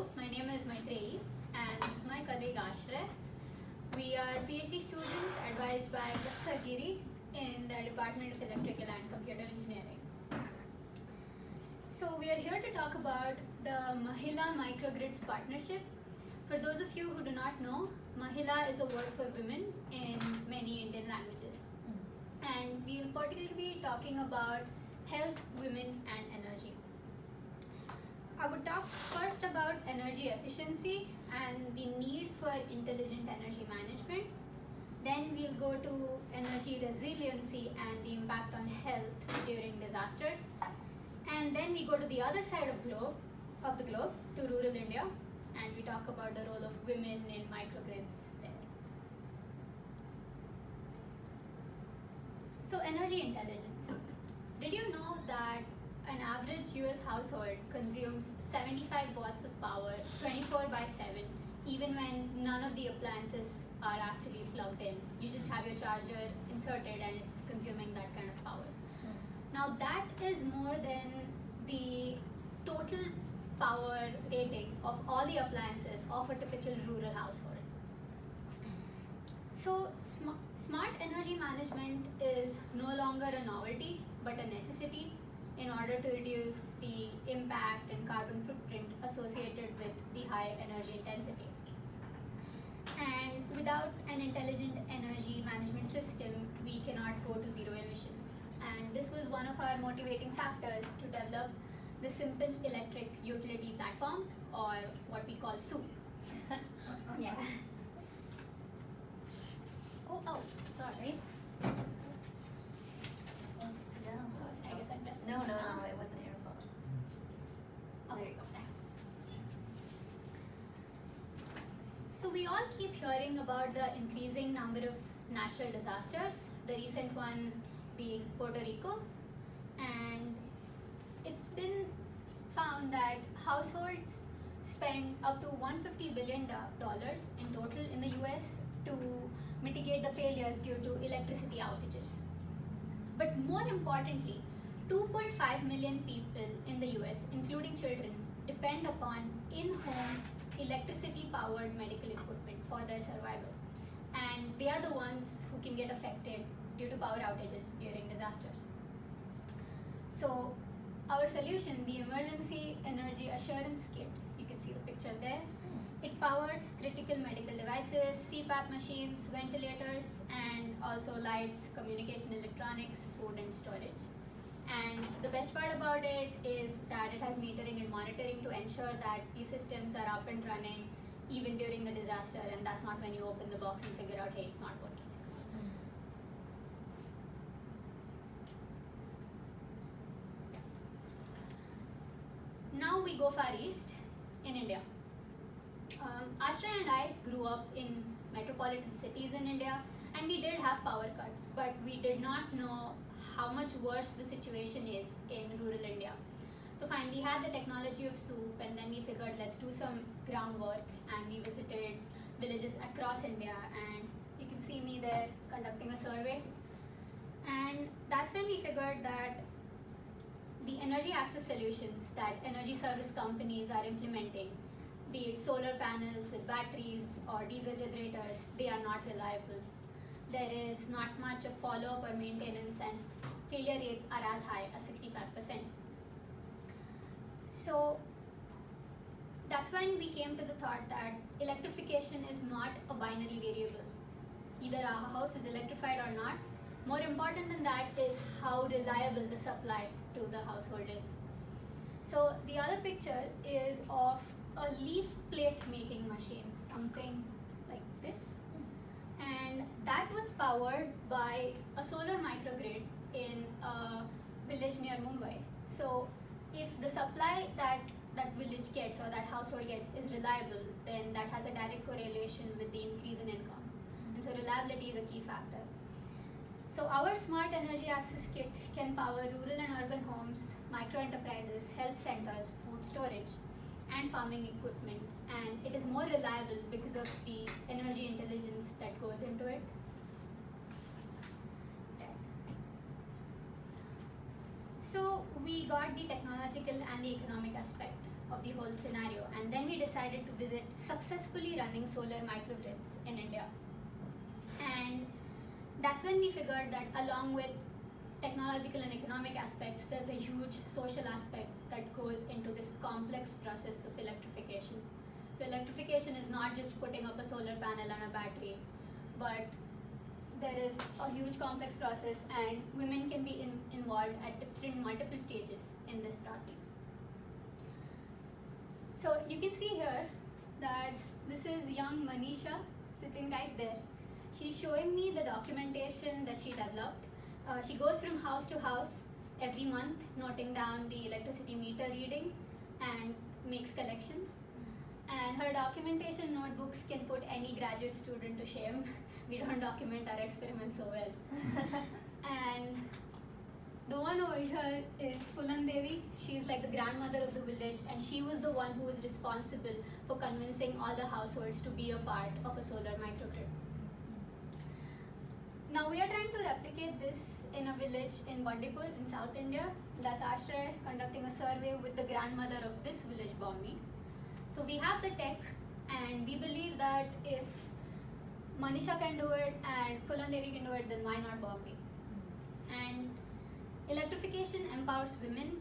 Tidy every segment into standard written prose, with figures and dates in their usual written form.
Hello, my name is Maitreyee and this is my colleague Ashray. We are PhD students advised by Professor Giri in the Department of Electrical and Computer Engineering. So we are here to talk about the Mahila Microgrid Partnership. For those of you who do not know, Mahila is a word for women in many Indian languages. And we will particularly be talking about health, women and energy. I would talk first about energy efficiency and the need for intelligent energy management. Then we'll go to energy resiliency and the impact on health during disasters. And then we go to the other side of the globe, to rural India, and we talk about the role of women in microgrids there. So energy intelligence. Did you know that an average US household consumes 75 watts of power 24/7, even when none of the appliances are actually plugged in? You just have your charger inserted and it's consuming that kind of power. Now that is more than the total power rating of all the appliances of a typical rural household. So smart energy management is no longer a novelty but a necessity in order to reduce the impact and carbon footprint associated with the high energy intensity. And without an intelligent energy management system, we cannot go to zero emissions. And this was one of our motivating factors to develop the Simple Electric Utility Platform, or what we call SOUP. Yeah. Oh, sorry. I guess I pressed No, it. it wasn't your fault. Oh, There you go. So we all keep hearing about the increasing number of natural disasters, the recent one being Puerto Rico, and it's been found that households spend up to $150 billion in total in the US to mitigate the failures due to electricity outages. But more importantly, 2.5 million people in the US, including children, depend upon in-home electricity-powered medical equipment for their survival. And they are the ones who can get affected due to power outages during disasters. So our solution, the Emergency Energy Assurance Kit, you can see the picture there. It powers critical medical devices, CPAP machines, ventilators, and also lights, communication electronics, food and storage. And the best part about it is that it has metering and monitoring to ensure that these systems are up and running even during the disaster, and that's not when you open the box and figure out, hey, it's not working. Now we go far east in India. Ashray and I grew up in metropolitan cities in India, and we did have power cuts, but we did not know how much worse the situation is in rural India. So fine, we had the technology of SOUP, and then we figured let's do some groundwork, and we visited villages across India, and you can see me there conducting a survey. And that's when we figured that the energy access solutions that energy service companies are implementing, be it solar panels with batteries or diesel generators, they are not reliable. There is not much of follow-up or maintenance, and failure rates are as high as 65%. So that's when we came to the thought that electrification is not a binary variable. Either our house is electrified or not. More important than that is how reliable the supply to the household is. So the other picture is of a leaf plate making machine, something like this. And that was powered by a solar microgrid in a village near Mumbai. So if the supply that village gets or that household gets is reliable, then that has a direct correlation with the increase in income. And so reliability is a key factor. So our Smart Energy Access Kit can power rural and urban homes, micro enterprises, health centers, food storage, and farming equipment. And it is more reliable because of the energy intelligence that goes into it. So we got the technological and the economic aspect of the whole scenario. And then we decided to visit successfully running solar microgrids in India. And that's when we figured that along with technological and economic aspects, there's a huge social aspect that goes into this complex process of electrification. So electrification is not just putting up a solar panel and a battery, but there is a huge complex process, and women can be involved at different multiple stages in this process. So you can see here that this is young Manisha sitting right there. She's showing me the documentation that she developed. She goes from house to house every month, noting down the electricity meter reading and makes collections. And her documentation notebooks can put any graduate student to shame. We don't document our experiments so well. And the one over here is Phulan Devi. She's like the grandmother of the village, and she was the one who was responsible for convincing all the households to be a part of a solar microgrid. Now we are trying to replicate this in a village in Bandipur in South India. That's Ashray conducting a survey with the grandmother of this village, Bombi. So we have the tech, and we believe that if Manisha can do it and Phulan Devi can do it, then why not Bombi? And electrification empowers women,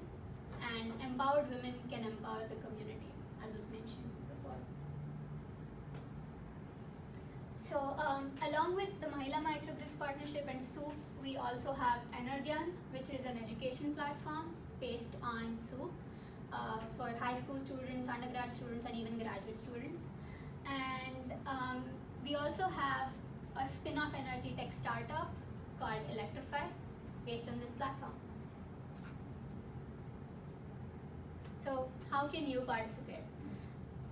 and empowered women can empower the community, as was mentioned before. So along with the Mahila Microgrid Partnership and SOOP, we also have Energyan, which is an education platform based on SOOP for high school students, undergrad students, and even graduate students. And we also have a spin-off energy tech startup called Electrify, based on this platform. So how can you participate?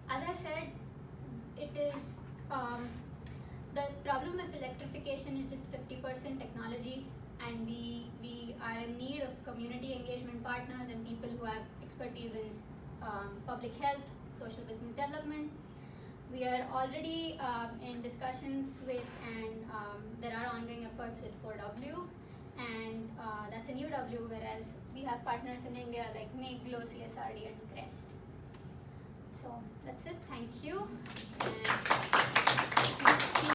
As I said, it is the problem with electrification is just 50% technology, and we are in need of community engagement partners and people who have expertise in public health, social business development. We are already in discussions with, and there are ongoing efforts with 4W, and that's a new W, whereas we have partners in India like Make, Glow, CSRD, and Crest. So that's it. Thank you. And